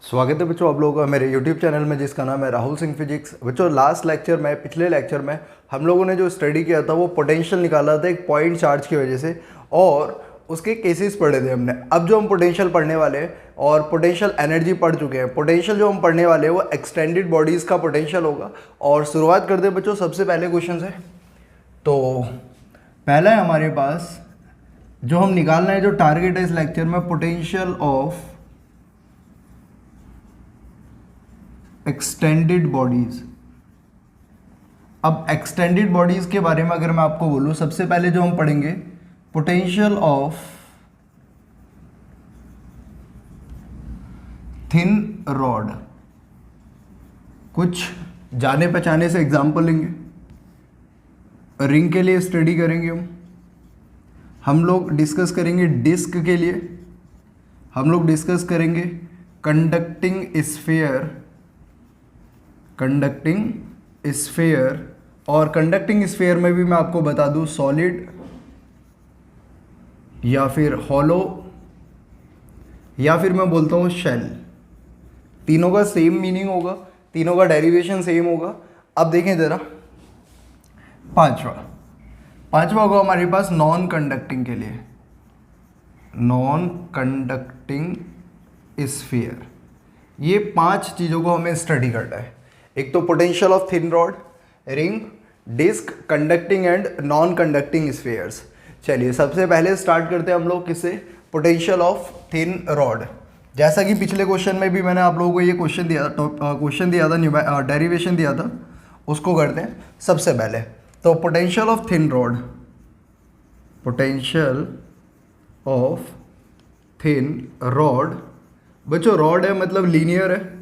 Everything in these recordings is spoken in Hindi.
स्वागत है बच्चों आप लोगों का मेरे YouTube चैनल में जिसका नाम है राहुल सिंह फिजिक्स। बच्चों लास्ट लेक्चर में पिछले लेक्चर में हम लोगों ने जो स्टडी किया था वो पोटेंशियल निकाला था एक पॉइंट चार्ज की वजह से और उसके केसेस पढ़े थे हमने। अब जो हम पोटेंशियल पढ़ने वाले हैं और पोटेंशियल एनर्जी पढ़ चुके हैं, पोटेंशियल जो हम पढ़ने वाले हैं वो एक्सटेंडेड बॉडीज़ का पोटेंशियल होगा। और शुरुआत करते हैं बच्चों सबसे पहले क्वेश्चन से। तो पहला है हमारे पास जो हम निकालना है, जो टारगेट है इस लेक्चर में, पोटेंशियल ऑफ एक्सटेंडेड बॉडीज। अब एक्सटेंडेड बॉडीज के बारे में अगर मैं आपको बोलूं, सबसे पहले जो हम पढ़ेंगे पोटेंशियल ऑफ थिन रॉड। कुछ जाने पहचाने से एग्जांपल लेंगे। रिंग के लिए स्टडी करेंगे हम लोग डिस्कस करेंगे डिस्क के लिए, हम लोग डिस्कस करेंगे कंडक्टिंग स्फीयर, और कंडक्टिंग स्फीयर में भी मैं आपको बता दूं सॉलिड या फिर हॉलो या फिर मैं बोलता हूं शेल। तीनों का सेम मीनिंग होगा, तीनों का डेरिवेशन सेम होगा। अब देखें जरा पांचवा होगा हमारे पास नॉन कंडक्टिंग के लिए, नॉन कंडक्टिंग स्फीयर। ये 5 चीज़ों को हमें स्टडी करना है। एक तो potential of thin rod, ring, disc, conducting and non conducting spheres. चलिए सबसे पहले स्टार्ट करते हैं हम लोग किससे, पोटेंशियल ऑफ थिन रॉड। जैसा कि पिछले क्वेश्चन में भी मैंने आप लोगों को ये क्वेश्चन दिया था, डेरिवेशन दिया था, उसको करते हैं सबसे पहले। तो potential of thin rod, potential of thin rod, बच्चों रॉड है मतलब लीनियर है,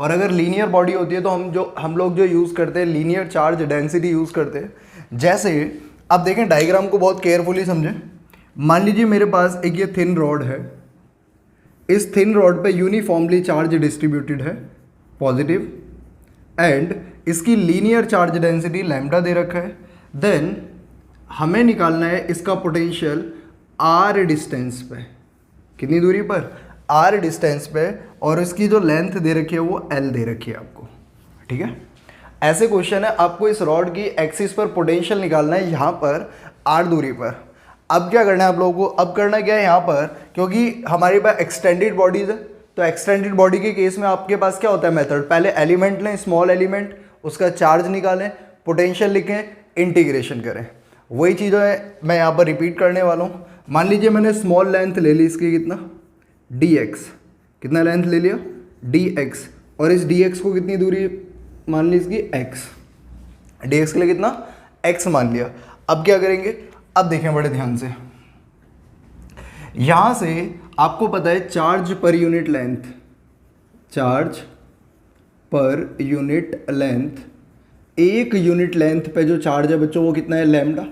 और अगर लीनियर बॉडी होती है तो हम लोग जो यूज़ करते हैं लीनियर चार्ज डेंसिटी यूज़ करते हैं। जैसे अब देखें, डायग्राम को बहुत केयरफुली समझें। मान लीजिए मेरे पास एक ये थिन रॉड है, इस थिन रॉड पे यूनिफॉर्मली चार्ज डिस्ट्रीब्यूटेड है, पॉजिटिव, एंड इसकी लीनियर चार्ज डेंसिटी लैम्डा दे रखा है। देन हमें निकालना है इसका पोटेंशियल आर डिस्टेंस पे, कितनी दूरी पर, आर डिस्टेंस पे, और इसकी जो लेंथ दे रखी है वो एल दे रखी है आपको, ठीक है। ऐसे क्वेश्चन है, आपको इस रॉड की एक्सिस पर पोटेंशियल निकालना है यहाँ पर आर दूरी पर। अब क्या करना है आप लोगों को, अब करना क्या है यहाँ पर, क्योंकि हमारे पास एक्सटेंडेड बॉडीज है, तो एक्सटेंडेड बॉडी के केस में आपके पास क्या होता है मेथड, पहले एलिमेंट लें, स्मॉल एलिमेंट, उसका चार्ज निकालें, पोटेंशियल लिखें, इंटीग्रेशन करें। वही चीज़ें मैं यहाँ पर रिपीट करने वाला हूँ। मान लीजिए मैंने स्मॉल लेंथ ले ली, इसकी कितना, dx, कितना लेंथ ले लिया, dx, और इस dx को कितनी दूरी मान ली इसकी x, dx के लिए कितना x मान लिया। अब क्या करेंगे, अब देखें बड़े ध्यान से, यहां से आपको पता है charge per unit length, charge per unit length, एक यूनिट लेंथ पे जो चार्ज है बच्चों वो कितना है, लैम्डा।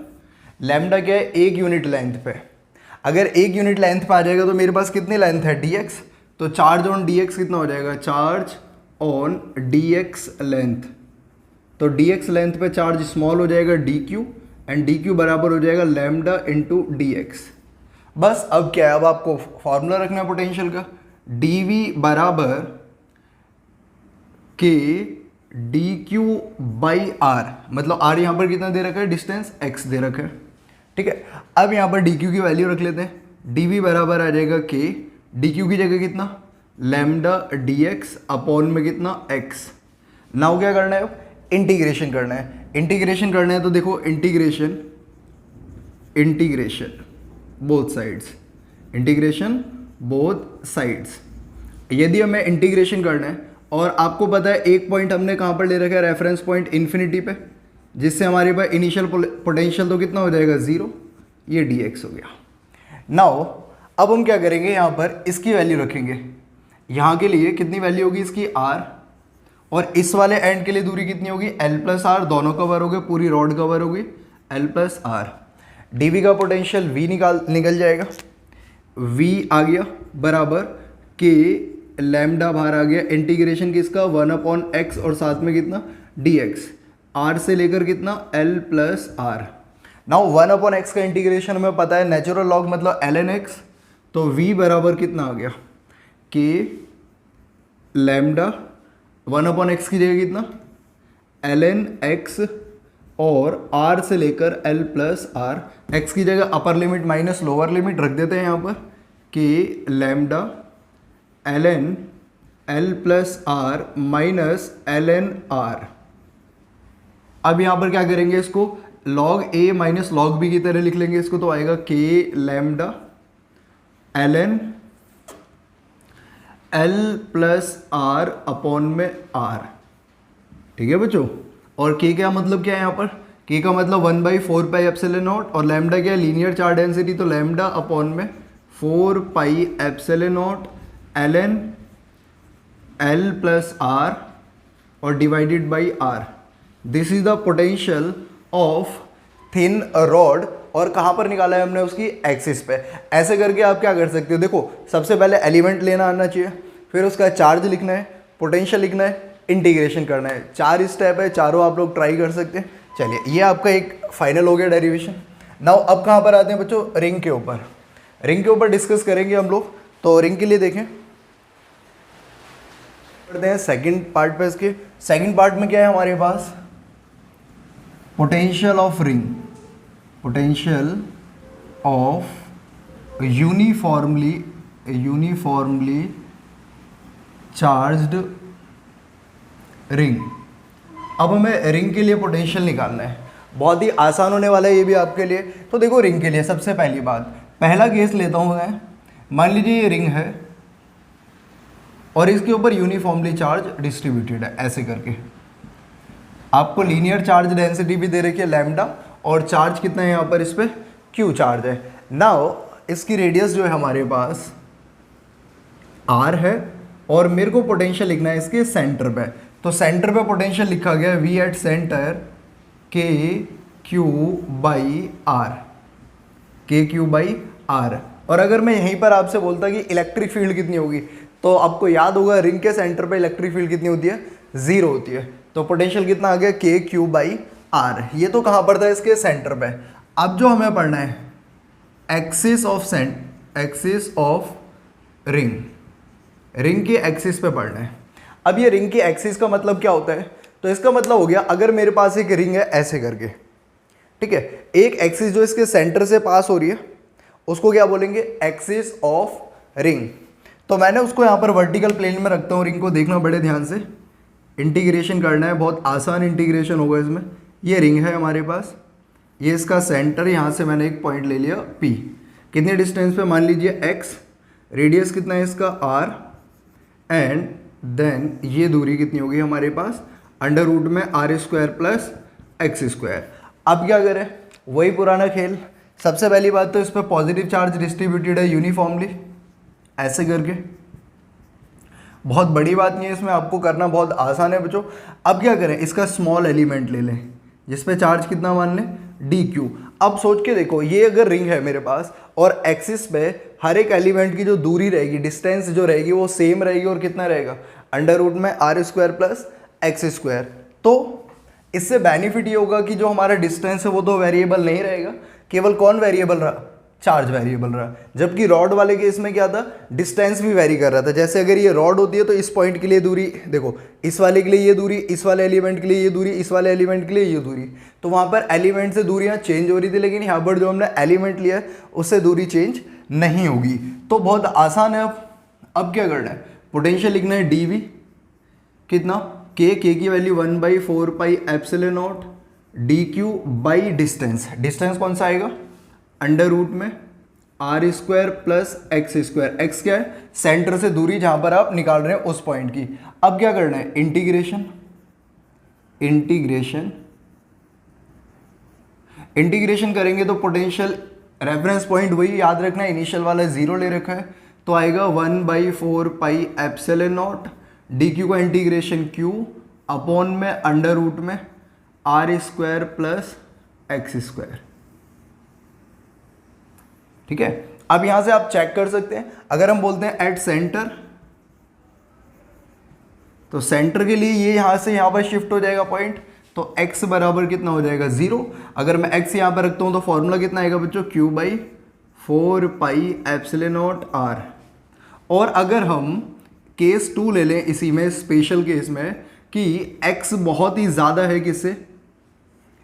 लैम्डा क्या है, एक यूनिट लेंथ पे। अगर एक यूनिट लेंथ पे आ जाएगा तो मेरे पास कितनी लेंथ है, dx, तो चार्ज ऑन dx कितना हो जाएगा, चार्ज ऑन dx लेंथ, तो dx लेंथ पे चार्ज स्मॉल हो जाएगा dq, एंड dq बराबर हो जाएगा लैम्डा इंटू dx। बस अब क्या है, अब आपको फॉर्मूला रखना है पोटेंशियल का, dv बराबर k dq बाई r, मतलब r यहाँ पर कितना दे रखा है, डिस्टेंस x दे रखा है, ठीक है। अब यहाँ पर dq की वैल्यू रख लेते हैं, dv बराबर आ जाएगा k, dq की जगह कितना, लैम्डा dx अपॉन में कितना, x। नाउ क्या करना है, इंटीग्रेशन करना है। इंटीग्रेशन करना है तो देखो integration both sides, integration both sides. यदि हमें इंटीग्रेशन करना है और आपको पता है एक पॉइंट हमने कहाँ पर ले रखा है, रेफरेंस पॉइंट इन्फिनिटी पे, जिससे हमारे पास इनिशियल पोटेंशियल तो कितना हो जाएगा, 0, ये dx हो गया। नाउ अब हम क्या करेंगे, यहाँ पर इसकी वैल्यू रखेंगे, यहाँ के लिए कितनी वैल्यू होगी इसकी r, और इस वाले एंड के लिए दूरी कितनी होगी, l प्लस आर, दोनों कवर हो गए, पूरी रॉड कवर होगी, l प्लस आर। dv का पोटेंशियल v निकल जाएगा, v आ गया बराबर k लैम्डा बाहर आ गया, इंटीग्रेशन किसका, 1/x, और साथ में कितना dx, r से लेकर कितना, l plus are. Now 1/x का इंटीग्रेशन हमें पता है नेचुरल लॉग मतलब ln x, तो v बराबर कितना आ गया, k लैम्डा 1/x की जगह कितना ln x और r से लेकर l प्लस आर, x की जगह upper limit minus lower limit रख देते हैं यहाँ पर कि lambda ln l plus r minus ln r। अब यहाँ पर क्या करेंगे, इसको log a minus log b की तरह लिख लेंगे इसको, तो आएगा k lambda ln l plus r upon में r। ठीक है बच्चों, और k का मतलब क्या है यहाँ पर, k का मतलब 1/4 पाई एप्सिलॉन नॉट, और लैम्डा क्या है लीनियर चार्ज डेंसिटी, तो लैम्डा अपॉन में 4 pi epsilon not ln l plus r और divided by r। This is the potential of thin rod, और कहाँ पर निकाला है हमने, उसकी एक्सिस पे। ऐसे करके आप क्या कर सकते हो, देखो सबसे पहले एलिमेंट लेना आना चाहिए, फिर उसका चार्ज लिखना है, पोटेंशियल लिखना है, इंटीग्रेशन करना है। 4 स्टेप है, चारों आप लोग ट्राई कर सकते हैं। चलिए ये आपका एक फाइनल हो गया डेरिवेशन। नाउ अब कहाँ पर आते हैं बच्चों, रिंग के ऊपर। रिंग के ऊपर डिस्कस करेंगे हम लोग। तो रिंग के लिए देखें, करते हैं सेकंड पार्ट पे। इसके सेकंड पार्ट में क्या है हमारे पास, potential of ring, potential of uniformly charged ring. अब हमें रिंग के लिए पोटेंशियल निकालना है, बहुत ही आसान होने वाला है ये भी आपके लिए। तो देखो रिंग के लिए सबसे पहली बात, पहला केस लेता हूँ मैं, मान लीजिए ये रिंग है और इसके ऊपर यूनिफॉर्मली चार्ज डिस्ट्रीब्यूटेड है। ऐसे करके आपको लीनियर चार्ज डेंसिटी भी दे रखी है लैम्डा, और चार्ज कितना है यहाँ पर, इस पर क्यू चार्ज है। नाउ इसकी रेडियस जो है हमारे पास r है, और मेरे को पोटेंशियल लिखना है इसके सेंटर पे। तो सेंटर पे पोटेंशियल लिखा गया है v at centre k q by r, k q by r. और अगर मैं यहीं पर आपसे बोलता कि इलेक्ट्रिक फील्ड कितनी होगी, तो आपको याद होगा रिंग के सेंटर पे इलेक्ट्रिक फील्ड कितनी होती है, 0 होती है। तो पोटेंशियल कितना आ गया, के क्यू बाई आर। ये तो कहाँ पर था, इसके सेंटर पे। अब जो हमें पढ़ना है एक्सिस ऑफ रिंग, रिंग के एक्सिस पे पढ़ना है। अब ये रिंग के एक्सिस का मतलब क्या होता है, तो इसका मतलब हो गया, अगर मेरे पास एक रिंग है ऐसे करके, ठीक है, एक एक्सिस जो इसके सेंटर से पास हो रही है उसको क्या बोलेंगे, एक्सिस ऑफ रिंग। तो मैंने उसको यहाँ पर वर्टिकल प्लेन में रखता हूँ। रिंग को देखना बड़े ध्यान से, इंटीग्रेशन करना है, बहुत आसान इंटीग्रेशन होगा इसमें। ये रिंग है हमारे पास, ये इसका सेंटर, यहाँ से मैंने एक पॉइंट ले लिया P, कितने डिस्टेंस पे, मान लीजिए x, रेडियस कितना है इसका r, एंड देन ये दूरी कितनी होगी हमारे पास, अंडर रूट में r² प्लस x²। अब क्या करें, वही पुराना खेल। सबसे पहली बात तो इस पर पॉजिटिव चार्ज डिस्ट्रीब्यूटेड है यूनिफॉर्मली, ऐसे करके, बहुत बड़ी बात नहीं है इसमें, आपको करना बहुत आसान है बच्चों। अब क्या करें, इसका स्मॉल एलिमेंट ले लें जिस पे चार्ज कितना मान लें, dq। अब सोच के देखो, ये अगर रिंग है मेरे पास और एक्सिस पे हर एक एलिमेंट की जो दूरी रहेगी, डिस्टेंस जो रहेगी वो सेम रहेगी, और कितना रहेगा, अंडर रूट में r² प्लस x²। तो इससे बेनिफिट ये होगा कि जो हमारा डिस्टेंस है वो तो वेरिएबल नहीं रहेगा, केवल कौन वेरिएबल रहा, चार्ज वेरिएबल रहा। जबकि रॉड वाले केस में क्या था, डिस्टेंस भी वेरी कर रहा था। जैसे अगर ये रॉड होती है तो इस पॉइंट के लिए दूरी देखो, इस वाले के लिए ये दूरी, इस वाले एलिमेंट के लिए ये दूरी, इस वाले एलिमेंट के लिए ये दूरी, तो वहाँ पर एलिमेंट से दूरियाँ चेंज हो रही थी। लेकिन यहाँ पर जो हमने एलिमेंट लिया है उससे दूरी चेंज नहीं होगी। तो बहुत आसान है। अब क्या करना है, पोटेंशियल लिखना है dv, कितना, k की value 1/4 pi epsilon not dq by distance. Distance कौन सा आएगा, अंडर रूट में r² प्लस x²। x क्या है, सेंटर से दूरी जहां पर आप निकाल रहे हैं उस पॉइंट की। अब क्या करना है, इंटीग्रेशन करेंगे तो पोटेंशियल, रेफरेंस पॉइंट वही याद रखना है, इनिशियल वाला 0 ले रखा है, तो आएगा 1/4 पाई एप्सिलॉन नॉट dq का इंटीग्रेशन q अपॉन में अंडर रूट में r² प्लस x²। ठीक है, अब यहां से आप चेक कर सकते हैं। अगर हम बोलते हैं एट सेंटर, तो सेंटर के लिए ये यहां से यहां पर शिफ्ट हो जाएगा पॉइंट, तो x बराबर कितना हो जाएगा, 0। अगर मैं x यहां पर रखता हूं तो फॉर्मूला कितना आएगा बच्चों, q/4 पाई एप्सिलॉन नॉट r। और अगर हम केस 2 ले लें इसी में, स्पेशल केस में, कि x बहुत ही ज़्यादा है किससे,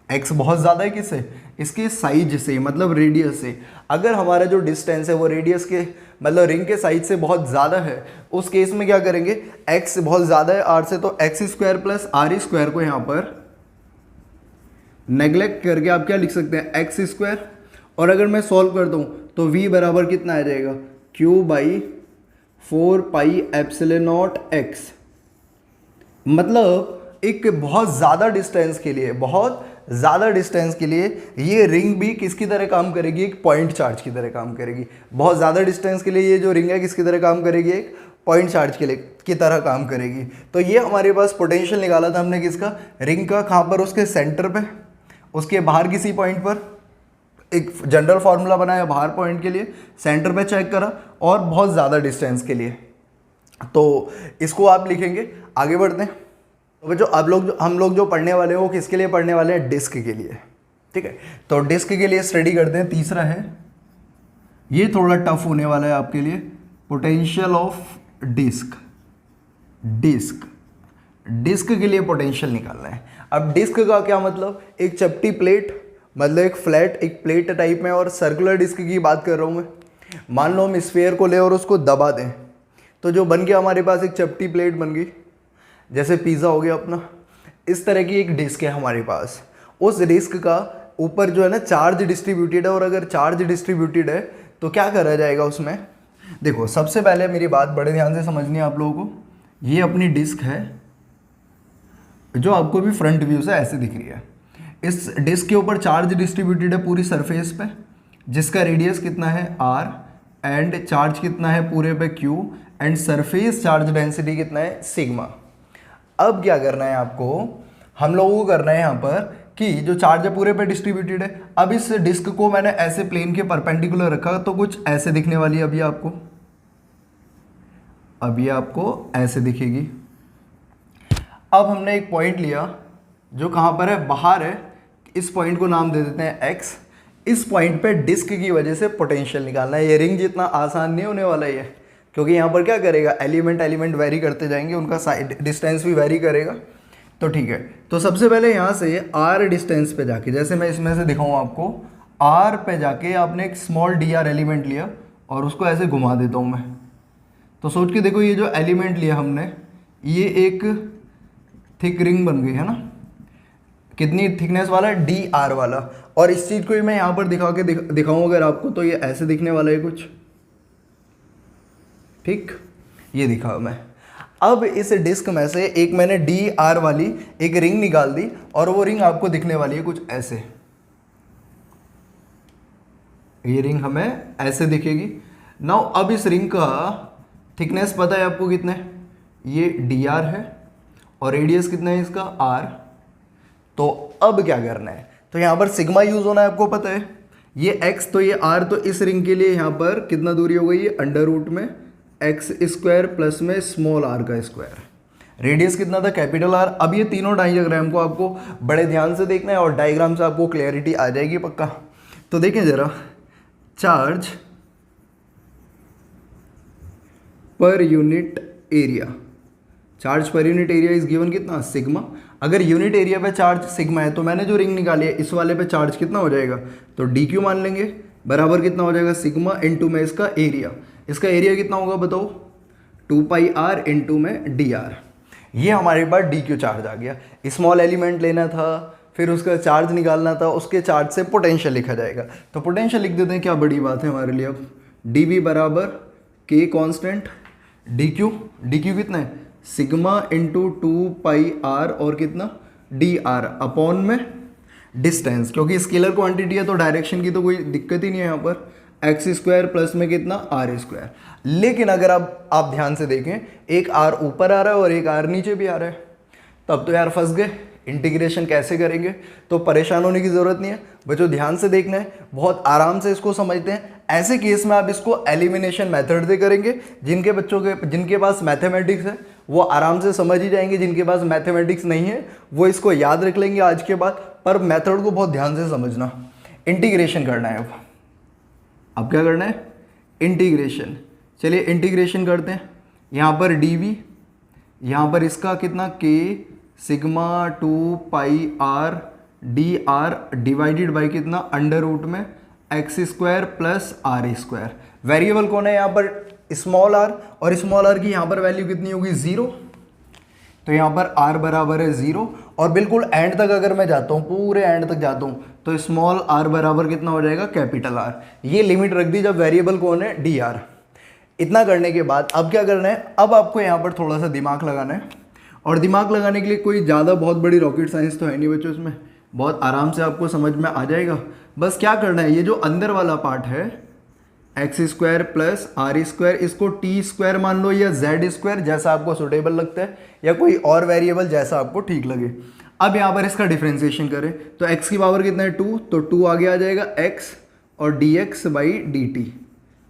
x बहुत ज़्यादा है किससे, इसके साइज से, मतलब रेडियस से। अगर हमारा जो डिस्टेंस है वो रेडियस के मतलब रिंग के साइज से बहुत ज़्यादा है, उस केस में क्या करेंगे, x बहुत ज़्यादा है r से, तो x square plus r square को यहाँ पर नेग्लेक्ट करके आप क्या लिख सकते हैं, x स्क्वायर। और अगर मैं सॉल्व करता हूँ तो v बराबर कितना आ जाएगा, q बाई 4 पाई एप्सिलॉन नॉट x। मतलब एक बहुत ज़्यादा डिस्टेंस के लिए, बहुत ज़्यादा डिस्टेंस के लिए ये रिंग भी किसकी तरह काम करेगी, एक पॉइंट चार्ज की तरह काम करेगी। बहुत ज़्यादा डिस्टेंस के लिए ये जो रिंग है किसकी तरह काम करेगी, एक पॉइंट चार्ज के लिए की तरह काम करेगी। तो ये हमारे पास पोटेंशियल निकाला था हमने किसका, रिंग का। कहाँ पर, उसके सेंटर पे, उसके बाहर किसी पॉइंट पर। एक जनरल फार्मूला बनाया बाहर पॉइंट के लिए, सेंटर पे चेक करा, और बहुत ज़्यादा डिस्टेंस के लिए। तो इसको आप लिखेंगे। आगे बढ़ते हैं। तो जो हम लोग जो पढ़ने वाले हैं वो किसके लिए पढ़ने वाले हैं, डिस्क के लिए। ठीक है, तो डिस्क के लिए स्टडी करते हैं। तीसरा है, ये थोड़ा टफ होने वाला है आपके लिए, पोटेंशियल ऑफ डिस्क। डिस्क के लिए पोटेंशियल निकालना है। अब डिस्क का क्या मतलब, एक चपटी प्लेट, मतलब एक फ्लैट, एक प्लेट टाइप में, और सर्कुलर डिस्क की बात कर रहा हूँ मैं। मान लो हम स्फीयर को ले और उसको दबा दें, तो जो बन गया हमारे पास एक चपटी प्लेट बन गई, जैसे पिज़्ज़ा हो गया अपना। इस तरह की एक डिस्क है हमारे पास। उस डिस्क का ऊपर जो है ना चार्ज डिस्ट्रीब्यूटेड है, और अगर चार्ज डिस्ट्रीब्यूटेड है तो क्या करा जाएगा उसमें। देखो, सबसे पहले मेरी बात बड़े ध्यान से समझनी है आप लोगों को। ये अपनी डिस्क है जो आपको भी फ्रंट व्यू से ऐसे दिख रही है। इस डिस्क के ऊपर चार्ज डिस्ट्रीब्यूटेड है पूरी सरफेस पे, जिसका रेडियस कितना है r, एंड चार्ज कितना है पूरे पे q, and surface charge density कितना है सिग्मा। अब क्या करना है आपको, हम लोगों को करना है यहाँ पर कि जो चार्ज है पूरे पे डिस्ट्रीब्यूटेड है। अब इस डिस्क को मैंने ऐसे प्लेन के परपेंडिकुलर रखा, तो कुछ ऐसे दिखने वाली है अभी आपको, ऐसे दिखेगी। अब हमने एक पॉइंट लिया जो कहाँ पर है, बाहर है। इस पॉइंट को नाम दे देते हैं x। इस पॉइंट पे डिस्क की वजह से पोटेंशियल निकालना है। ये रिंग जितना आसान नहीं होने वाला है, क्योंकि यहाँ पर क्या करेगा, एलिमेंट वेरी करते जाएंगे, उनका साइड डिस्टेंस भी वेरी करेगा। तो ठीक है, तो सबसे पहले यहाँ से r डिस्टेंस पे जाके, जैसे मैं इसमें से दिखाऊँ आपको, r पे जाके आपने एक स्मॉल dr एलिमेंट लिया और उसको ऐसे घुमा देता हूँ मैं। तो सोच के देखो, ये जो एलिमेंट लिया हमने, ये एक थिक रिंग बन गई है ना। कितनी थिकनेस वाला है, dr वाला। और इस चीज़ को भी मैं यहाँ पर दिखाऊँ अगर आपको, तो ये ऐसे दिखने वाला है कुछ, ठीक, ये दिखा मैं। अब इस डिस्क में से एक मैंने dr वाली एक रिंग निकाल दी, और वो रिंग आपको दिखने वाली है कुछ ऐसे। ये रिंग हमें ऐसे दिखेगी। नाउ अब इस रिंग का थिकनेस पता है आपको कितना है, ये dr है, और रेडियस कितना है इसका, r। तो अब क्या करना है, तो यहाँ पर सिग्मा यूज होना है, आपको पता है। ये x तो ये r, तो इस रिंग के लिए यहाँ पर कितना दूरी हो गई, ये अंडर रूट में एक्स स्क्वायर प्लस में स्मॉल r का स्क्वायर। रेडियस कितना था, कैपिटल R। अब ये तीनों डायग्राम को आपको बड़े ध्यान से देखना है, और डायग्राम से आपको क्लैरिटी आ जाएगी पक्का। तो देखें ज़रा, charge per unit area, charge per unit area is given कितना, सिग्मा। अगर यूनिट एरिया पे चार्ज सिग्मा है, तो मैंने जो रिंग निकाली है इस वाले पे चार्ज कितना हो जाएगा, तो dq मान लेंगे, बराबर कितना हो जाएगा, सिग्मा इनटू में इसका एरिया। इसका एरिया कितना होगा बताओ, 2 पाई r इंटू में dr। ये हमारे पास dq चार्ज आ गया। स्मॉल एलिमेंट लेना था, फिर उसका चार्ज निकालना था, उसके चार्ज से पोटेंशियल लिखा जाएगा। तो पोटेंशियल लिख देते हैं, क्या बड़ी बात है हमारे लिए। अब dv बराबर k कॉन्स्टेंट, dq कितना है, सिग्मा इंटू 2 पाई r, और कितना dr अपॉन में डिस्टेंस, क्योंकि स्केलर क्वांटिटी है तो डायरेक्शन की तो कोई दिक्कत ही नहीं है यहाँ पर। एक्स स्क्वायर प्लस में कितना, r स्क्वायर। लेकिन अगर आप ध्यान से देखें, एक r ऊपर आ रहा है और एक r नीचे भी आ रहा है, तब तो यार फंस गए। इंटीग्रेशन कैसे करेंगे, तो परेशान होने की ज़रूरत नहीं है बच्चों, ध्यान से देखना है, बहुत आराम से इसको समझते हैं। ऐसे केस में आप इसको एलिमिनेशन मेथड से करेंगे। जिनके पास मैथमेटिक्स है वो आराम से समझ ही जाएंगे, जिनके पास मैथमेटिक्स नहीं है वो इसको याद रख लेंगे आज के बाद, पर मेथड को बहुत ध्यान से समझना। इंटीग्रेशन करना है। अब क्या करना है, इंटीग्रेशन। चलिए इंटीग्रेशन करते हैं। यहाँ पर dv, यहाँ पर इसका कितना k sigma 2 pi r d r divided by कितना अंडर रूट में x square plus r square. Variable कौन है यहाँ पर? स्मॉल आर, और स्मॉल आर की यहाँ पर वैल्यू कितनी होगी? 0। तो यहाँ पर r बराबर है 0, और बिल्कुल एंड तक अगर मैं जाता हूँ, पूरे एंड तक जाता हूँ, तो स्मॉल r बराबर कितना हो जाएगा? Capital R। ये लिमिट रख दी जब वेरिएबल कौन है? dr। इतना करने के बाद अब क्या करना है? अब आपको यहाँ पर थोड़ा सा दिमाग लगाना है, और दिमाग लगाने के लिए कोई ज़्यादा बहुत बड़ी रॉकेट साइंस तो है नहीं बच्चों, इसमें बहुत आराम से आपको समझ में आ जाएगा। बस क्या करना है, ये जो अंदर वाला पार्ट है x square plus r square, इसको टी स्क्वायर मान लो या जेड स्क्वायर, जैसा आपको सुटेबल लगता है, या कोई और वेरिएबल जैसा आपको ठीक लगे। अब यहाँ पर इसका डिफ्रेंसिएशन करें तो x की पावर कितना है? 2, तो 2 आगे आ जाएगा x और dx बाई dt।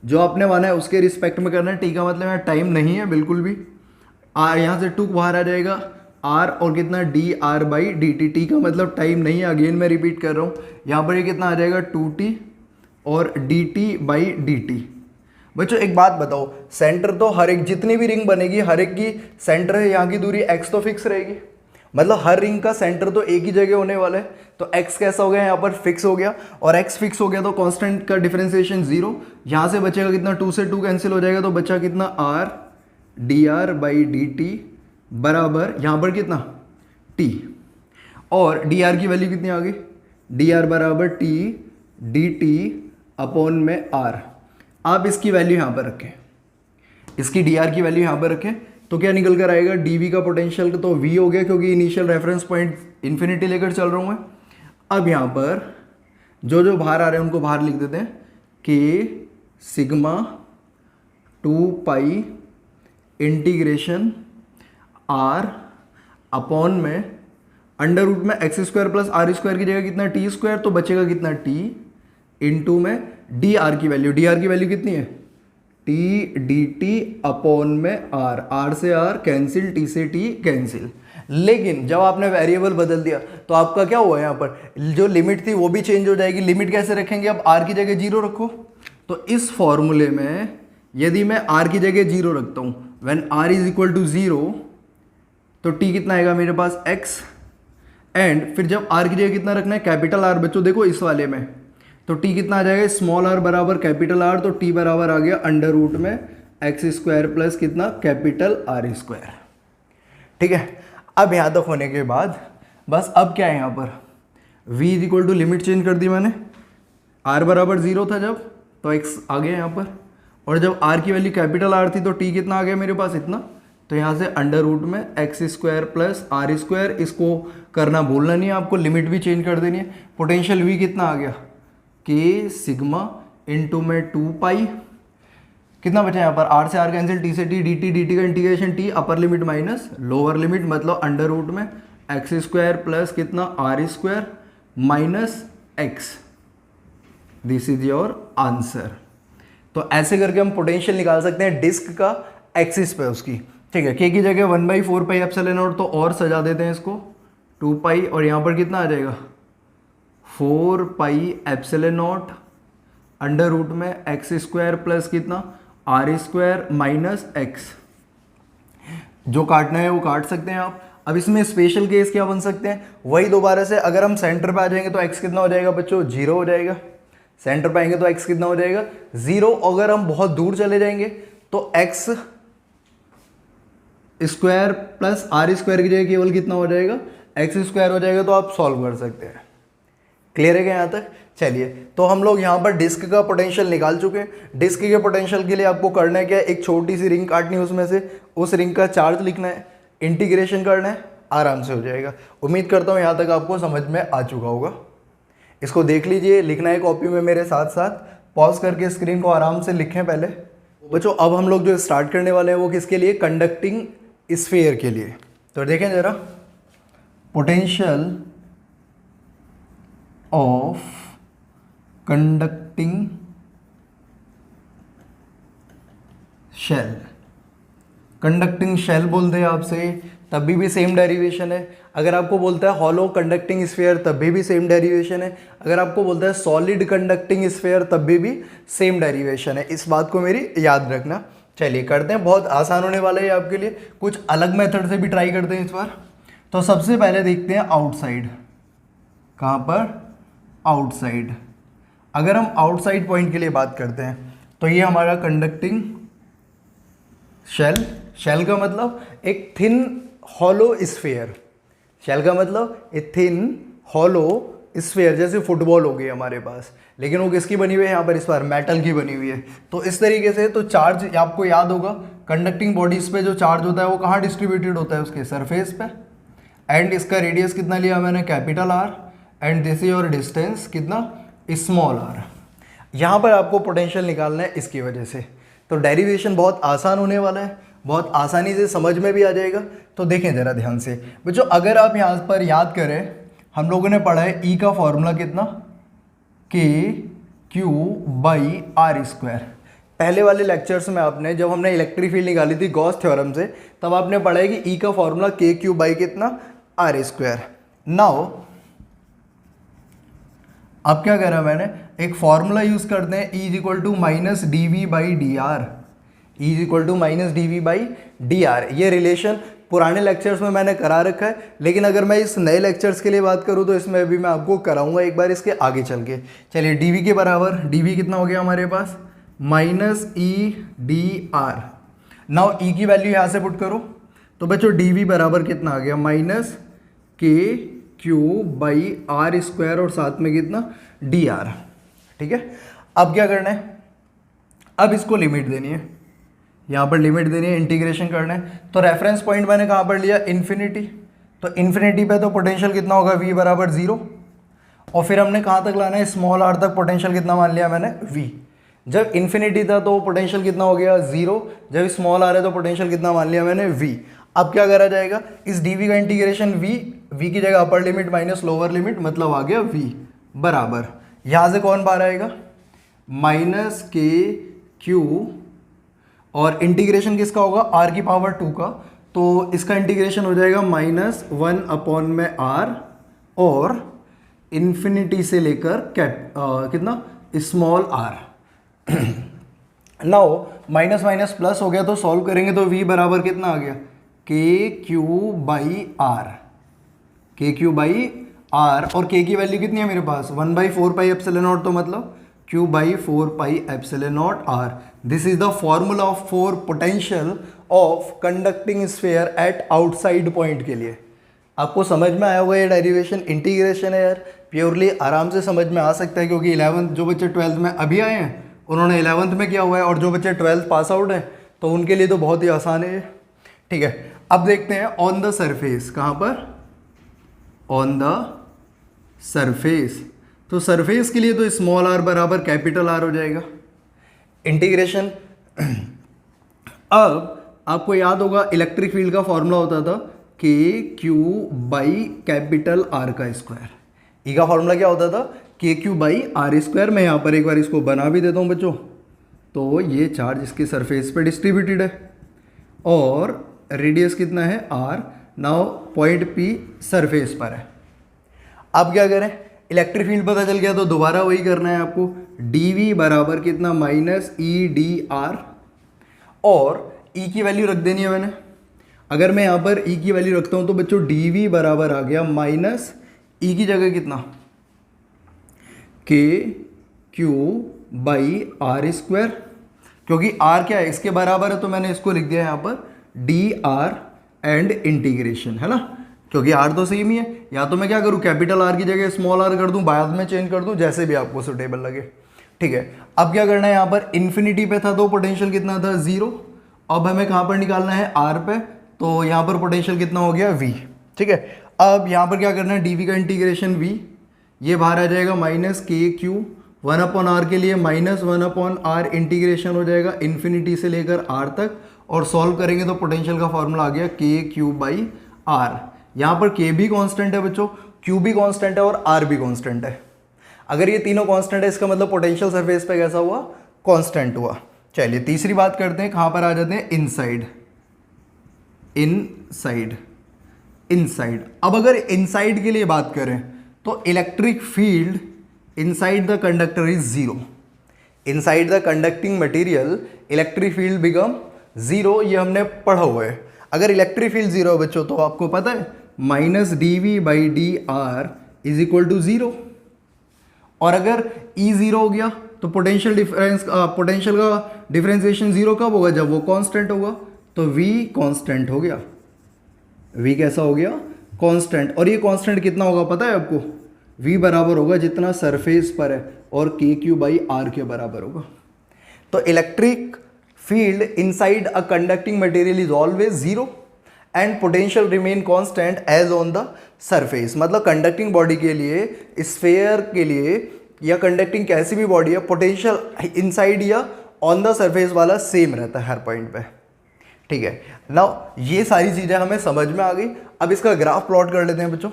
जो आपने माना है उसके रिस्पेक्ट में करना है। t का मतलब यहाँ टाइम नहीं है बिल्कुल भी। यहाँ से 2 बाहर आ जाएगा r और कितना dr बाई dt। t का मतलब टाइम नहीं है, अगेन मैं रिपीट कर रहा हूँ। यहाँ पर ये कितना आ जाएगा? 2t और dt बाई dt। बच्चों एक बात बताओ, सेंटर तो हर एक, जितनी भी रिंग बनेगी हर एक की सेंटर है, यहाँ की दूरी x तो फिक्स रहेगी, मतलब हर रिंग का सेंटर तो एक ही जगह होने वाला है। तो x कैसा हो गया? यहाँ पर फिक्स हो गया, और x फिक्स हो गया तो कांस्टेंट का डिफरेंशिएशन 0। यहाँ से बचेगा कितना? 2 से 2 कैंसिल हो जाएगा, तो बचा कितना? r dr बाई dt बराबर यहाँ पर कितना? t। और dr की वैल्यू कितनी आ गई? dr बराबर t dt अपॉन में r। आप इसकी वैल्यू यहाँ पर रखें, इसकी dr की वैल्यू यहाँ पर रखें, तो क्या निकल कर आएगा? dv का पोटेंशियल तो v हो गया, क्योंकि इनिशियल रेफरेंस पॉइंट इन्फिनिटी लेकर चल रहा हूँ मैं। अब यहाँ पर जो जो बाहर आ रहे हैं उनको बाहर लिख देते हैं, k sigma 2 pi integration r upon में अंडर रूट में x square plus r square की जगह कितना? टी स्क्वायर, तो बचेगा कितना? t इंटू में डी आर की वैल्यू। डी आर की वैल्यू कितनी है? टी डी टी अपॉन में आर, आर से आर कैंसिल, टी से टी कैंसिल। लेकिन जब आपने वेरिएबल बदल दिया तो आपका क्या हुआ? यहाँ पर जो लिमिट थी वो भी चेंज हो जाएगी। लिमिट कैसे रखेंगे? अब आर की जगह 0 रखो। तो इस फॉर्मूले में यदि मैं आर की जगह 0 रखता हूँ, when r is equal to 0, तो टी कितना आएगा मेरे पास? x। एंड फिर जब आर की जगह कितना रखना है? Capital R. बच्चों देखो इस वाले में तो t कितना आ जाएगा? स्मॉल आर बराबर कैपिटल आर, तो t बराबर आ गया अंडर रूट में एक्स स्क्वायर प्लस कितना? Capital r square. ठीक है, अब यहाँ तक होने के बाद बस अब क्या है यहाँ पर? v is equal to limit change कर दी मैंने, r बराबर 0 था जब, तो x आ गया यहाँ पर, और जब r की वैल्यू कैपिटल r थी तो t कितना आ गया मेरे पास? इतना। तो यहाँ से अंडर रूट में x square plus r square, इसको करना भूलना नहीं है आपको, लिमिट भी चेंज कर देनी है। पोटेंशियल v कितना आ गया? k सिग्मा इंटू में 2 पाई, कितना बचा यहाँ पर? r से r कैंसिल, t से t, dt का integration t upper limit minus lower limit, मतलब अंडर रूट में एक्स स्क्वायर प्लस कितना? R square minus x. This is your answer. तो ऐसे करके हम पोटेंशियल निकाल सकते हैं डिस्क का एक्सिस पे उसकी। ठीक है, k की जगह 1/4 पाई एप्सिलॉन नॉट, तो और सजा देते हैं इसको 2 पाई, और यहाँ पर कितना आ जाएगा? 4 pi epsilon naught under root में एक्स स्क्वायर प्लस कितना? R square minus x. जो काटना है वो काट सकते हैं आप। अब इसमें स्पेशल केस क्या बन सकते हैं? वही दोबारा से, अगर हम सेंटर पे आ जाएंगे तो x कितना हो जाएगा बच्चों? 0 हो जाएगा। सेंटर पे आएंगे तो x कितना हो जाएगा? 0। अगर हम बहुत दूर चले जाएंगे तो x square plus r square की जगह केवल कितना हो जाएगा? एक्स स्क्वायर हो जाएगा। तो आप सॉल्व कर सकते हैं। क्लियर है क्या यहाँ तक? चलिए, तो हम लोग यहाँ पर डिस्क का पोटेंशियल निकाल चुके हैं। डिस्क के पोटेंशियल के लिए आपको करना है क्या? एक छोटी सी रिंग काटनी है, उसमें से उस रिंग का चार्ज लिखना है, इंटीग्रेशन करना है, आराम से हो जाएगा। उम्मीद करता हूँ यहाँ तक आपको समझ में आ चुका होगा। इसको देख लीजिए, लिखना है कॉपी में मेरे साथ साथ, पॉज करके स्क्रीन को आराम से लिखें पहले। बच्चों अब हम लोग जो स्टार्ट करने वाले हैं वो किसके लिए? कंडक्टिंग स्फीयर के लिए। तो देखें जरा, potential of conducting shell. Conducting shell बोलते हैं आपसे, तभी भी सेम डेरिवेशन है। अगर आपको बोलता है हॉलो कंडक्टिंग स्फीयर, तभी भी सेम डेरिवेशन है। अगर आपको बोलता है सॉलिड कंडक्टिंग स्फीयर, तभी भी सेम डेरिवेशन है। इस बात को मेरी याद रखना। चलिए करते हैं, बहुत आसान होने वाला है ये आपके लिए। कुछ अलग मेथड से भी ट्राई करते हैं इस बार। तो सबसे पहले देखते हैं आउटसाइड, कहाँ पर, आउटसाइड। अगर हम आउटसाइड पॉइंट के लिए बात करते हैं तो ये हमारा कंडक्टिंग शेल, शेल का मतलब एक थिन हॉलो स्फीयर, शेल का मतलब एक थिन हॉलो स्फीयर, जैसे फुटबॉल हो गई हमारे पास, लेकिन वो किसकी बनी हुई है यहाँ पर इस बार, मेटल की बनी हुई है। तो इस तरीके से तो चार्ज आपको याद होगा, कंडक्टिंग बॉडीज पे जो चार्ज होता है वो कहाँ डिस्ट्रीब्यूटेड होता है, उसके सरफेस पे। एंड इसका रेडियस कितना लिया मैंने, capital R, and this is your distance कितना, स्मॉल आर। यहाँ पर आपको पोटेंशियल निकालना है इसकी वजह से। तो डेरिवेशन बहुत आसान होने वाला है, बहुत आसानी से समझ में भी आ जाएगा। तो देखें ज़रा ध्यान से बच्चों, अगर आप यहाँ पर याद करें, हम लोगों ने पढ़ा है ई का फॉर्मूला कितना, के क्यू बाई आर स्क्वायर। पहले वाले लेक्चर्स में आपने, जब हमने इलेक्ट्रिक फील्ड निकाली थी गॉस थ्योरम से, तब आपने पढ़ा है कि ई का फॉर्मूला के क्यू बाई कितना, आर स्क्वायर। नाउ अब क्या करा मैंने, एक फॉर्मूला यूज करते हैं, E is equal to minus d v by d r, E is equal to minus d v by d r. ये रिलेशन पुराने लेक्चर्स में मैंने करा रखा है, लेकिन अगर मैं इस नए लेक्चर्स के लिए बात करूं तो इसमें भी मैं आपको कराऊंगा एक बार इसके आगे चल के। चलिए डी वी के बराबर, डी वी कितना हो गया हमारे पास, minus E D R. Now E की वैल्यू यहाँ से पुट करो, तो बच्चों डी वी बराबर कितना आ गया, माइनस के क्यू बाई आर स्क्वायर और साथ में कितना, डी आर। ठीक है, अब क्या करना है, अब इसको लिमिट देनी है, यहाँ पर लिमिट देनी है, इंटीग्रेशन करना है। तो रेफरेंस पॉइंट मैंने कहाँ पर लिया, इन्फिनिटी। तो इन्फिनिटी पे तो पोटेंशियल कितना होगा, v बराबर 0। और फिर हमने कहाँ तक लाना है, स्मॉल r तक पोटेंशियल कितना मान लिया मैंने, v। जब इन्फिनिटी था तो पोटेंशियल कितना हो गया, 0। जब स्मॉल r है तो पोटेंशियल कितना मान लिया मैंने, v। अब क्या करा जाएगा, इस dv का इंटीग्रेशन v की जगह upper limit minus lower limit, मतलब आ गया v बराबर, यहाँ से कौन बाहर आएगा, माइनस के क्यू, और इंटीग्रेशन किसका होगा, r की पावर 2 का, तो इसका इंटीग्रेशन हो जाएगा माइनस 1 अपॉन में r, और इन्फिनिटी से लेकर कितना, small r। Now minus minus plus हो गया, तो सॉल्व करेंगे तो v बराबर कितना आ गया, के q by r, k q by r, और k की वैल्यू कितनी है मेरे पास, 1/4 पाई एप्सिलॉन नॉट, तो मतलब q बाई 4 pi epsilon naught r। This is the formula for potential of conducting sphere at outside point के लिए। आपको समझ में आया होगा ये डेरिवेशन, इंटीग्रेशन है यार, प्योरली आराम से समझ में आ सकता है, क्योंकि 11th जो बच्चे 12th में अभी आए हैं उन्होंने 11th में किया हुआ है, और जो बच्चे 12th पास आउट हैं तो उनके लिए तो बहुत ही आसान है। ठीक है, अब देखते हैं ऑन द सरफेस, कहाँ पर, ऑन द सरफेस। तो सरफेस के लिए तो स्मॉल r बराबर कैपिटल R हो जाएगा, इंटीग्रेशन। अब आपको याद होगा इलेक्ट्रिक फील्ड का फॉर्मूला होता था के क्यू बाई कैपिटल R का स्क्वायर। ई का फॉर्मूला क्या होता था, के क्यू बाई आर स्क्वायर। मैं यहाँ पर एक बार इसको बना भी देता हूँ बच्चों। तो ये चार्ज इसके सरफेस पे डिस्ट्रीब्यूटेड है, और रेडियस कितना है, r। Now point P surface पर है। अब क्या करें, इलेक्ट्रिक फील्ड पता चल गया तो दोबारा वही करना है आपको, dv बराबर कितना, माइनस ई डी आर, और e की वैल्यू रख देनी है मैंने। अगर मैं यहाँ पर e की वैल्यू रखता हूँ तो बच्चों dv बराबर आ गया माइनस e की जगह कितना, के क्यू बाई आर स्क्वायर, क्योंकि r क्या है, इसके बराबर है, तो मैंने इसको लिख दिया यहाँ पर डी आर एंड इंटीग्रेशन, है ना, क्योंकि r तो सेम ही है। या तो मैं क्या करूँ, कैपिटल R की जगह स्मॉल r कर दूँ, बाद में चेंज कर दूँ, जैसे भी आपको सुटेबल लगे। ठीक है, अब क्या करना है, यहाँ पर इन्फिनिटी पे था तो पोटेंशियल कितना था, 0। अब हमें कहाँ पर निकालना है, r पे, तो यहाँ पर पोटेंशियल कितना हो गया, v। ठीक है, अब यहाँ पर क्या करना है, dv का इंटीग्रेशन v, ये बाहर आ जाएगा माइनस के क्यू, 1 अपॉन r के लिए माइनस 1 अपॉन r, इंटीग्रेशन हो जाएगा इन्फिनिटी से लेकर r तक, और सॉल्व करेंगे तो पोटेंशियल का फॉर्मूला आ गया के क्यू बाई आर। यहाँ पर k भी कांस्टेंट है बच्चों, q भी कांस्टेंट है, और r भी कांस्टेंट है। अगर ये तीनों कांस्टेंट है, इसका मतलब पोटेंशियल सरफेस पे कैसा हुआ, कांस्टेंट हुआ। चलिए तीसरी बात करते हैं, कहाँ पर आ जाते हैं, इनसाइड। Inside, inside. अब अगर इनसाइड के लिए बात करें तो electric field inside the conductor is 0। Inside the conducting material electric field become zero, ये हमने पढ़ा हुआ है। अगर इलेक्ट्रिक फील्ड जीरो है बच्चों तो आपको पता है minus d v by d r is equal to zero. और अगर ई जीरो हो गया तो पोटेंशियल का डिफरेंशिएशन जीरो कब होगा, जब वो कांस्टेंट होगा। तो वी कांस्टेंट हो गया, वी कैसा हो गया, कांस्टेंट। और ये कांस्टेंट कितना होगा पता है आपको, वी बराबर होगा जितना सरफेस पर है और के क्यू बाई आर के बराबर होगा। तो electric field inside a conducting material is always zero and potential remain constant as on the surface. मतलब कंडक्टिंग बॉडी के लिए, स्फेयर के लिए या कंडक्टिंग कैसी भी बॉडी है, पोटेंशियल इनसाइड या ऑन द सरफेस वाला सेम रहता है हर पॉइंट पे। ठीक है, नाउ ये सारी चीज़ें हमें समझ में आ गई। अब इसका ग्राफ प्लॉट कर लेते हैं बच्चों।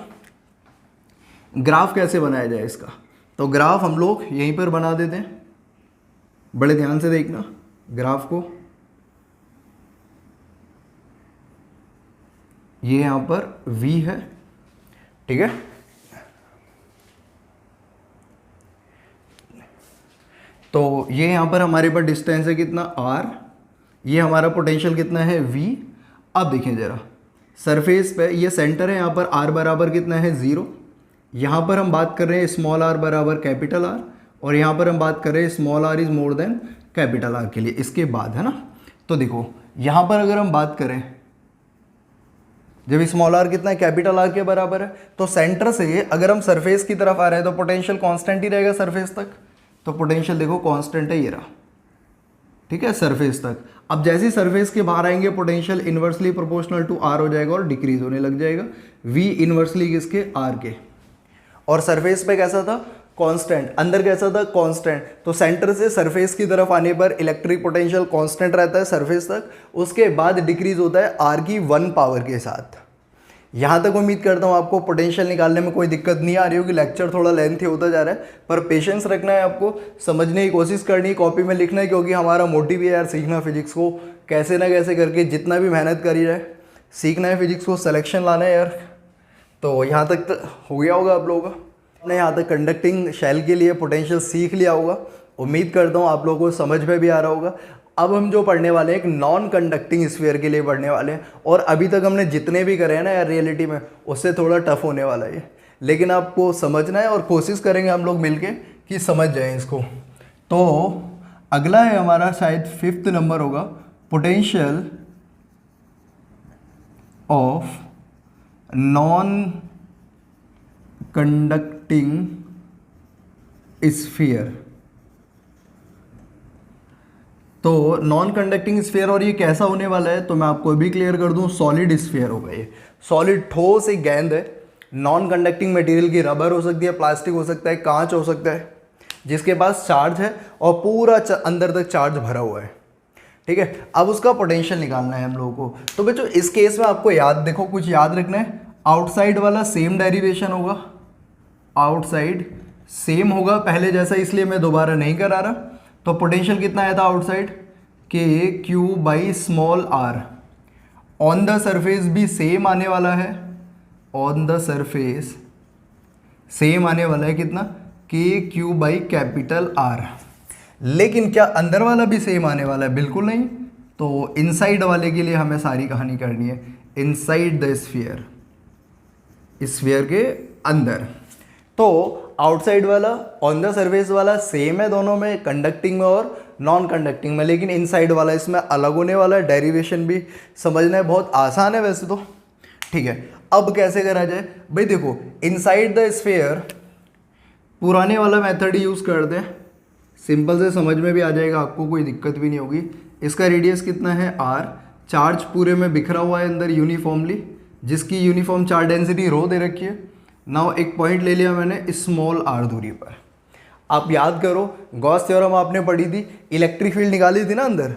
ग्राफ कैसे बनाया जाए इसका, तो ग्राफ हम लोग यहीं पर बना देते हैं। बड़े ध्यान से देखना ग्राफ को, ये यहां पर v है, ठीक है। तो ये यहां पर हमारे पास डिस्टेंस है कितना r, ये हमारा पोटेंशियल कितना है v। अब देखें जरा सरफेस पे ये सेंटर है, यहाँ पर r बराबर कितना है 0। यहाँ पर हम बात कर रहे हैं स्मॉल r बराबर कैपिटल R, और यहाँ पर हम बात कर रहे हैं small r is more than capital R के लिए, इसके बाद है ना। तो देखो यहाँ पर अगर हम बात करें, जब स्मॉल r कितना है, कैपिटल R के बराबर है, तो सेंटर से अगर हम सरफेस की तरफ आ रहे हैं तो पोटेंशियल कांस्टेंट ही रहेगा सरफेस तक। तो पोटेंशियल देखो कांस्टेंट है, ये रहा, ठीक है, सरफेस तक। अब जैसे ही सरफेस के बाहर आएंगे potential inversely proportional to r हो जाएगा और डिक्रीज होने लग जाएगा, v इन्वर्सली किसके, r के। और सरफेस पे कैसा था, कांस्टेंट, अंदर कैसा था, कांस्टेंट। तो सेंटर से सरफेस की तरफ आने पर इलेक्ट्रिक पोटेंशियल कांस्टेंट रहता है सरफेस तक, उसके बाद डिक्रीज होता है r की 1 पावर के साथ। यहाँ तक उम्मीद करता हूँ आपको पोटेंशियल निकालने में कोई दिक्कत नहीं आ रही होगी। लेक्चर थोड़ा लेंथी होता जा रहा है, पर पेशेंस रखना है आपको, समझने की कोशिश करनी है, कॉपी में लिखना है, क्योंकि हमारा मोटिव है यार सीखना फिजिक्स को, कैसे ना कैसे करके जितना भी मेहनत करी जाए सीखना है फिजिक्स को, सिलेक्शन लाना है यार। तो यहाँ तक तो हो गया होगा आप लोगों का, आपने यहाँ तक कंडक्टिंग शेल के लिए पोटेंशियल सीख लिया होगा। उम्मीद करता हूँ आप लोगों को समझ में भी आ रहा होगा। अब हम जो पढ़ने वाले हैं एक नॉन कंडक्टिंग स्फीयर के लिए पढ़ने वाले हैं, और अभी तक हमने जितने भी करे हैं ना यार रियलिटी में, उससे थोड़ा टफ होने वाला है, लेकिन आपको समझना है और कोशिश करेंगे हम लोग मिलके कि समझ जाएं इसको। तो अगला है हमारा शायद 5th नंबर होगा, potential of non conducting sphere. तो नॉन कंडक्टिंग स्फीयर, और ये कैसा होने वाला है तो मैं आपको अभी क्लियर कर दूं, सॉलिड स्फीयर होगा ये। सॉलिड ठोस एक गेंद है, नॉन कंडक्टिंग मटेरियल की, रबर हो सकती है, प्लास्टिक हो सकता है, कांच हो सकता है, जिसके पास चार्ज है और पूरा अंदर तक चार्ज भरा हुआ है, ठीक है। अब उसका पोटेंशियल निकालना है हम लोगों को। तो बच्चों इस केस में आपको याद, देखो कुछ याद रखना है, आउटसाइड वाला सेम डेरिवेशन होगा, आउटसाइड सेम होगा पहले जैसा, इसलिए मैं दोबारा नहीं करा रहा। तो पोटेंशियल कितना आया था outside, k q by small r. On the surface भी सेम आने वाला है, ऑन द सरफेस सेम आने वाला है कितना, के क्यू बाई कैपिटल आर। लेकिन क्या अंदर वाला भी सेम आने वाला है, बिल्कुल नहीं। तो इनसाइड वाले के लिए हमें सारी कहानी करनी है, इनसाइड द स्फीयर, स्फीयर के अंदर। तो आउटसाइड वाला ऑन द सरफेस वाला सेम है दोनों में, कंडक्टिंग में और नॉन कंडक्टिंग में, लेकिन इनसाइड वाला इसमें अलग होने वाला है। डेरिवेशन भी समझना है, बहुत आसान है वैसे तो, ठीक है। अब कैसे करा जाए भाई, देखो इनसाइड द स्फीयर पुराने वाला मेथड ही यूज़ कर दें, सिंपल से समझ में भी आ जाएगा आपको, कोई दिक्कत भी नहीं होगी। इसका रेडियस कितना है r, चार्ज पूरे में बिखरा हुआ है अंदर यूनिफॉर्मली, जिसकी यूनिफॉर्म चार्ज डेंसिटी रो दे रखी है। नाउ एक पॉइंट ले लिया मैंने स्मॉल r दूरी पर। आप याद करो गॉस थ्योरम आपने पढ़ी थी, इलेक्ट्रिक फील्ड निकाली थी ना अंदर।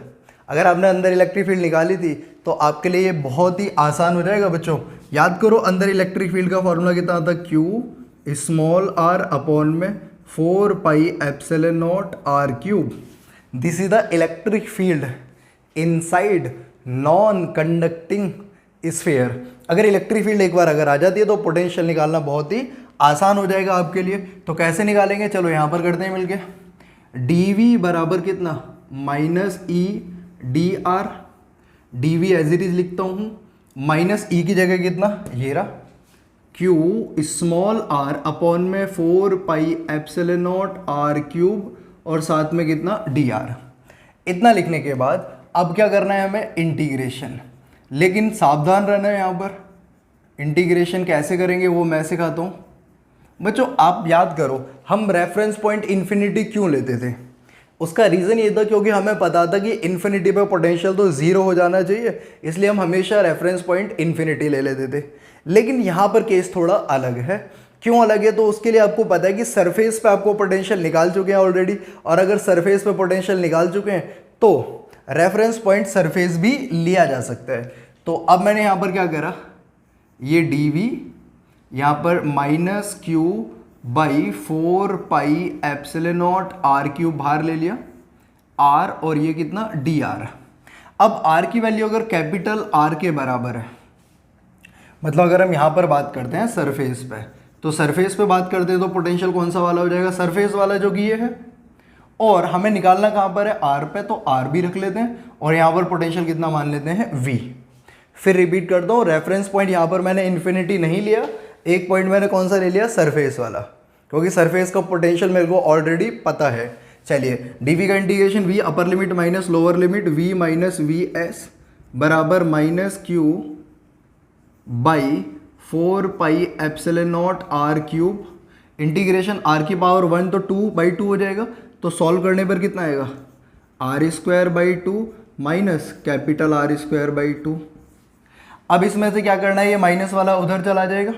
अगर आपने अंदर इलेक्ट्रिक फील्ड निकाली थी तो आपके लिए ये बहुत ही आसान हो जाएगा बच्चों। याद करो अंदर इलेक्ट्रिक फील्ड का फॉर्मूला कितना था, q स्मॉल r अपॉन में 4 pi epsilon naught r cube. This is the electric field inside non conducting sphere. अगर इलेक्ट्रिक फील्ड एक बार अगर आ जाती है तो पोटेंशियल निकालना बहुत ही आसान हो जाएगा आपके लिए। तो कैसे निकालेंगे, चलो यहाँ पर करते हैं मिलके। डी वी बराबर कितना, minus E D r. D v as it is लिखता हूँ, माइनस ई की जगह कितना, ये रहा, क्यू स्मॉल आर अपॉन में 4 pi epsilon not are cube और साथ में कितना डी आर। इतना लिखने के बाद अब क्या करना है हमें, इंटीग्रेशन। लेकिन सावधान रहना है, यहाँ पर इंटीग्रेशन कैसे करेंगे वो मैं सिखाता हूँ। बच्चों आप याद करो, हम रेफरेंस पॉइंट इन्फिनिटी क्यों लेते थे, उसका रीज़न ये था क्योंकि हमें पता था कि इन्फिनिटी पे पोटेंशियल तो ज़ीरो हो जाना चाहिए, इसलिए हम हमेशा रेफरेंस पॉइंट इन्फिनिटी ले लेते थे। लेकिन यहाँ पर केस थोड़ा अलग है। क्यों अलग है, तो उसके लिए आपको पता है कि सरफेस पे आपको पोटेंशियल निकाल चुके हैं ऑलरेडी, और अगर सरफेस पे पोटेंशियल निकाल चुके हैं तो रेफरेंस पॉइंट सरफेस भी लिया जा सकता है। तो अब मैंने यहाँ पर क्या करा, ये डी वी यहाँ पर minus Q by 4 pi epsilon not are cube बाहर ले लिया, आर और ये कितना डी आर। अब आर की वैल्यू अगर कैपिटल आर के बराबर है, मतलब अगर हम यहाँ पर बात करते हैं सरफेस पे, तो सरफेस पे बात करते हैं तो पोटेंशियल कौन सा वाला हो जाएगा, सरफेस वाला जो कि ये है। और हमें निकालना कहाँ पर है, आर पे, तो आर भी रख लेते हैं और यहाँ पर पोटेंशियल कितना मान लेते हैं, वी। फिर रिपीट करता हूँ, रेफरेंस पॉइंट यहाँ पर मैंने इन्फिनिटी नहीं लिया, एक पॉइंट मैंने कौन सा ले लिया, सरफेस वाला, क्योंकि सरफेस का पोटेंशियल मेरे को ऑलरेडी पता है। चलिए डीवी का integration V upper limit minus lower limit V minus V S बराबर minus Q by 4 pi epsilon not are cube, integration R की पावर 1 तो 2/2 हो जाएगा, तो सॉल्व करने पर कितना आएगा, r square by 2 minus capital r square by 2। अब इसमें से क्या करना है, ये माइनस वाला उधर चला जाएगा,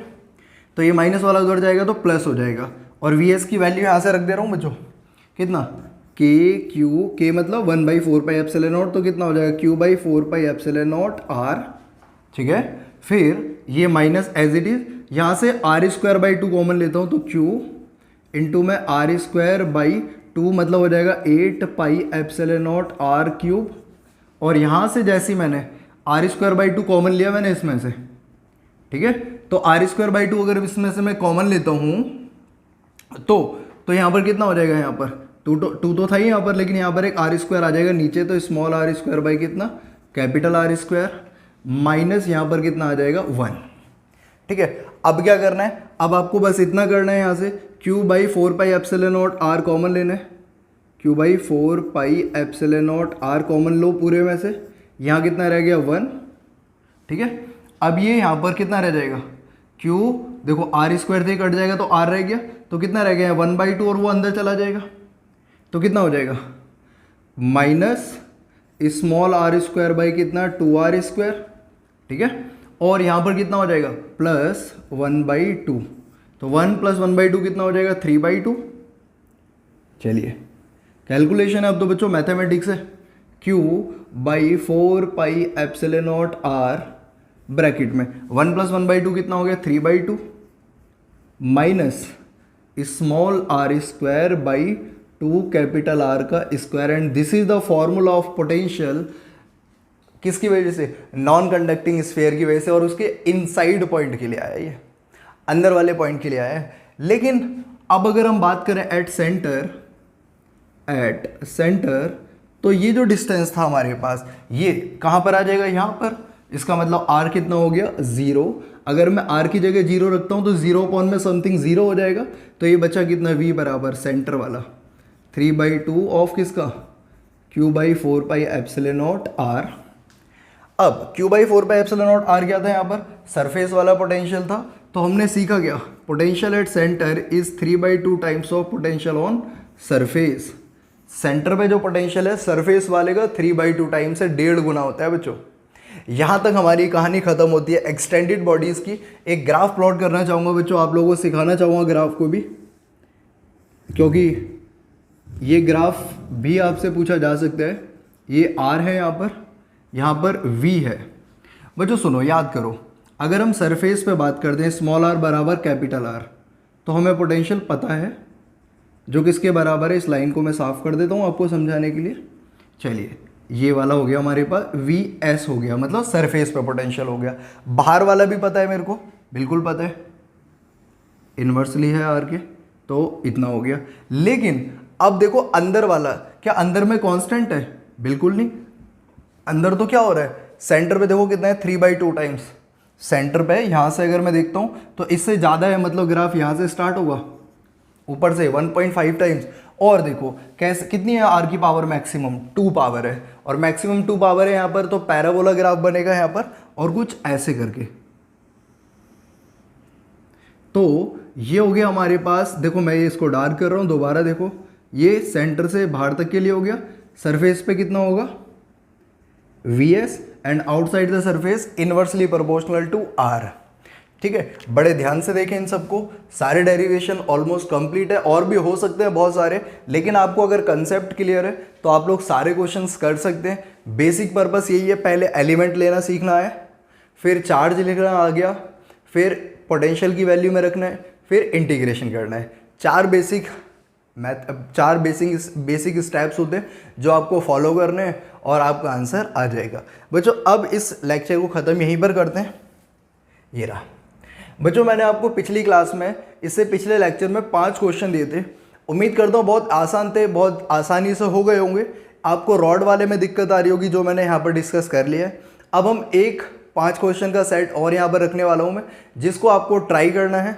तो ये माइनस वाला उधर जाएगा तो प्लस हो जाएगा, और वी एस की वैल्यू यहाँ से रख दे रहा हूँ बच्चों, कितना के क्यू, के मतलब 1/4 पाई एप्सिलॉन नॉट, तो कितना हो जाएगा q by 4 pi epsilon not r, ठीक है। फिर ये माइनस एज इट इज, यहाँ से आर स्क्वायर बाई 2 कॉमन लेता हूँ, तो क्यू इंटू में आर स्क्वायर बाई 2 मतलब हो जाएगा 8 pi epsilon not are cube, और यहाँ से जैसे मैंने आर स्क्वायर बाई 2 कॉमन लिया मैंने इसमें से, ठीक है, तो आर स्क्वायर बाई 2 अगर इसमें से मैं कॉमन लेता हूँ तो यहाँ पर कितना हो जाएगा, यहाँ पर टू तो था ही यहाँ पर, लेकिन यहाँ पर एक आर स्क्वायर आ जाएगा नीचे, तो स्मॉल आर स्क्वायर बाई कितना कैपिटल आर स्क्वायर, माइनस यहाँ पर कितना आ जाएगा 1, ठीक है। अब क्या करना है, अब आपको बस इतना करना है, यहाँ से Q by 4 pi epsilon not R common लेना है, Q by 4 pi epsilon not R common लो पूरे में से, यहाँ कितना रह गया 1, ठीक है। अब ये यहाँ पर कितना रह जाएगा, क्यू देखो आर स्क्वायर से कट जाएगा तो आर रह गया, तो कितना रह गया 1/2 और वो अंदर चला जाएगा, तो कितना हो जाएगा minus small are square by कितना 2r स्क्वायर, ठीक है, और यहाँ पर कितना हो जाएगा प्लस 1/2, तो 1 + 1/2 कितना हो जाएगा 3/2। चलिए कैलकुलेशन है अब तो बच्चों, मैथमेटिक्स है, Q by 4 pi epsilon not R bracket में 1 + 1/2 कितना हो गया 3/2 minus small are square by 2 capital R का square, and this is the formula of potential, किसकी वजह से, नॉन कंडक्टिंग स्फीयर की वजह से, और उसके इनसाइड पॉइंट के लिए आया, ये अंदर वाले पॉइंट के लिए आया है। लेकिन अब अगर हम बात करें एट सेंटर, तो ये जो डिस्टेंस था हमारे पास, ये कहाँ पर आ जाएगा, यहाँ पर, इसका मतलब r कितना हो गया 0। अगर मैं r की जगह 0 रखता हूँ तो 0 अपॉन में समथिंग 0 हो जाएगा, तो ये बचा कितना v बराबर सेंटर वाला 3/2 ऑफ किसका, q बाई 4 पाई एप्सिलॉन नॉट r। अब q बाई 4 पाई एप्सिलॉन नॉट r क्या था, यहाँ पर सरफेस वाला पोटेंशियल था, तो हमने सीखा क्या, potential at centre is 3/2 times of potential on surface. Centre पे जो पोटेंशियल है सरफेस वाले का 3/2 टाइम से 1.5 गुना होता है बच्चों। यहाँ तक हमारी कहानी खत्म होती है एक्सटेंडेड बॉडीज़ की। एक ग्राफ प्लॉट करना चाहूँगा बच्चों, आप लोगों को सिखाना चाहूँगा ग्राफ को भी, क्योंकि ये ग्राफ भी आपसे पूछा जा सकता है। ये R है यहाँ पर V है। बच्चों सुनो, याद करो, अगर हम सरफेस पे बात करते हैं स्मॉल r बराबर कैपिटल R, तो हमें पोटेंशियल पता है जो किसके बराबर है। इस लाइन को मैं साफ कर देता हूँ आपको समझाने के लिए। चलिए, ये वाला हो गया हमारे पास VS हो गया, मतलब सरफेस पे पोटेंशियल हो गया। बाहर वाला भी पता है मेरे को, बिल्कुल पता है, इन्वर्सली है R के, तो इतना हो गया। लेकिन अब देखो अंदर वाला, क्या अंदर में कांस्टेंट है? बिल्कुल नहीं। अंदर तो क्या हो रहा है, सेंटर पे देखो कितना है 3/2 टाइम्स सेंटर पे। यहाँ से अगर मैं देखता हूँ तो इससे ज़्यादा है, मतलब ग्राफ यहाँ से स्टार्ट होगा ऊपर से 1.5 टाइम्स। और देखो कैसे कितनी है आर की पावर मैक्सिमम 2 पावर है, और मैक्सिमम 2 पावर है यहाँ पर, तो पैराबोला ग्राफ बनेगा यहाँ पर और कुछ ऐसे करके। तो ये हो गया हमारे पास, देखो मैं ये इसको डार्क कर रहा हूँ दोबारा, देखो ये सेंटर से बाहर तक के लिए हो गया। सरफेस पे कितना होगा Vs and outside the surface inversely proportional to R। ठीक है, बड़े ध्यान से देखें इन सबको, सारे डेरिवेशन ऑलमोस्ट कंप्लीट है, और भी हो सकते हैं बहुत सारे, लेकिन आपको अगर कंसेप्ट क्लियर है तो आप लोग सारे क्वेश्चंस कर सकते हैं। बेसिक पर्पस यही है, पहले एलिमेंट लेना सीखना है, फिर चार्ज लिखना आ गया, फिर पोटेंशियल की वैल्यू में रखना है, फिर इंटीग्रेशन करना है। चार बेसिक स्टेप्स होते हैं जो आपको फॉलो करने हैं और आपका आंसर आ जाएगा। बच्चों अब इस लेक्चर को ख़त्म यहीं पर करते हैं। ये रहा बच्चों, मैंने आपको पिछली क्लास में, इससे पिछले लेक्चर में 5 क्वेश्चन दिए थे। उम्मीद करता हूँ बहुत आसान थे, बहुत आसानी से हो गए होंगे। आपको रॉड वाले में दिक्कत आ रही होगी जो मैंने यहाँ पर डिस्कस कर लिया है। अब हम 5 क्वेश्चन का सेट और यहाँ पर रखने वाला हूँ मैं, जिसको आपको ट्राई करना है।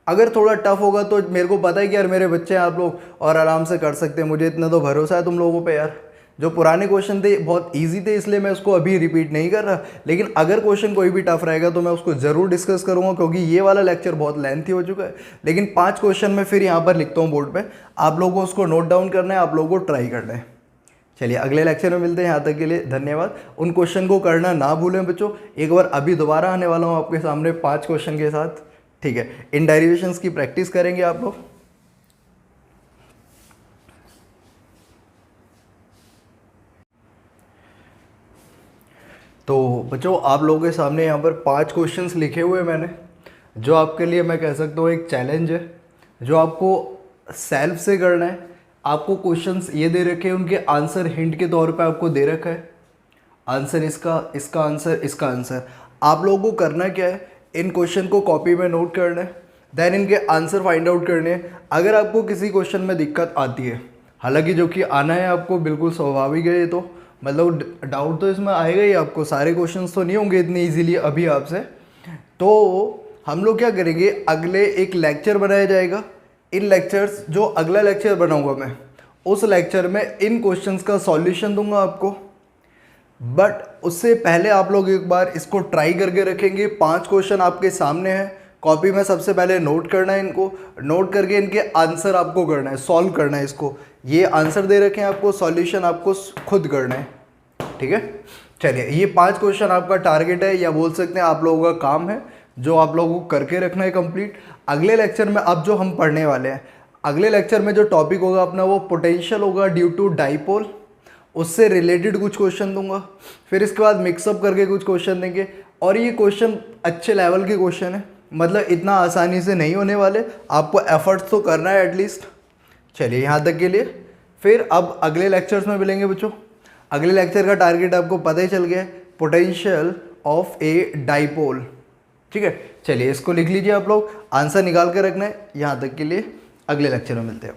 अगर थोड़ा टफ होगा तो मेरे को पता है कि यार मेरे बच्चे हैं आप लोग और आराम से कर सकते हैं, मुझे इतना तो भरोसा है तुम लोगों पे यार। जो पुराने क्वेश्चन थे बहुत इजी थे, इसलिए मैं उसको अभी रिपीट नहीं कर रहा, लेकिन अगर क्वेश्चन कोई भी टफ रहेगा तो मैं उसको ज़रूर डिस्कस करूँगा, क्योंकि ये वाला लेक्चर बहुत लेंथी हो चुका है। लेकिन 5 क्वेश्चन मैं फिर यहाँ पर लिखता हूँ बोर्ड पर, आप लोगों को उसको नोट डाउन करना है, आप लोगों को ट्राई करना है। चलिए अगले लेक्चर में मिलते हैं, यहाँ तक के लिए धन्यवाद। उन क्वेश्चन को करना ना भूलें बच्चों। एक बार अभी दोबारा आने वाला हूँ आपके सामने 5 क्वेश्चन के साथ, ठीक है। इन डेरिवेशंस की प्रैक्टिस करेंगे आप लोग। तो बच्चों आप लोगों के सामने यहाँ पर 5 क्वेश्चंस लिखे हुए मैंने, जो आपके लिए मैं कह सकता हूँ एक चैलेंज है, जो आपको सेल्फ से करना है। आपको क्वेश्चंस ये दे रखे हैं, उनके आंसर हिंट के तौर पे आपको दे रखा है, आंसर इसका आंसर, इसका आंसर। आप लोगों को करना क्या है, इन क्वेश्चन को कॉपी में नोट करना है, देन इनके आंसर फाइंड आउट करने हैं। अगर आपको किसी क्वेश्चन में दिक्कत आती है, हालांकि जो कि आना है आपको, बिल्कुल स्वाभाविक है ये तो, मतलब डाउट तो इसमें आएगा ही आपको, सारे क्वेश्चंस तो नहीं होंगे इतने इजीली अभी आपसे। तो हम लोग क्या करेंगे, अगले एक लेक्चर बनाया जाएगा। इन लेक्चर्स, जो अगला लेक्चर बनाऊंगा मैं, उस लेक्चर में इन क्वेश्चंस का सॉल्यूशन दूंगा आपको। बट उससे पहले आप लोग एक बार इसको ट्राई करके रखेंगे। 5 क्वेश्चन आपके सामने हैं, कॉपी में सबसे पहले नोट करना है, इनको नोट करके इनके आंसर आपको करना है, सॉल्व करना है इसको। ये आंसर दे रखे हैं आपको, सॉल्यूशन आपको खुद करना है, ठीक है। चलिए ये 5 क्वेश्चन आपका टारगेट है, या बोल सकते हैं आप लोगों का काम है, जो आप लोगों को करके रखना है कंप्लीट। अगले लेक्चर में अब जो हम पढ़ने वाले हैं, अगले लेक्चर में जो टॉपिक होगा अपना वो पोटेंशियल होगा ड्यू टू डाइपोल, उससे रिलेटेड कुछ क्वेश्चन दूंगा। फिर इसके बाद मिक्सअप करके कुछ क्वेश्चन देंगे, और ये क्वेश्चन अच्छे लेवल के क्वेश्चन है, मतलब इतना आसानी से नहीं होने वाले, आपको एफर्ट्स तो करना है एटलीस्ट। चलिए यहाँ तक के लिए, फिर अब अगले लेक्चर्स में मिलेंगे बच्चों। अगले लेक्चर का टारगेट आपको पता ही चल गया है, पोटेंशियल ऑफ ए डाइपोल, ठीक है। चलिए इसको लिख लीजिए आप लोग, आंसर निकाल कर रखना है। यहाँ तक के लिए अगले लेक्चर में मिलते हैं।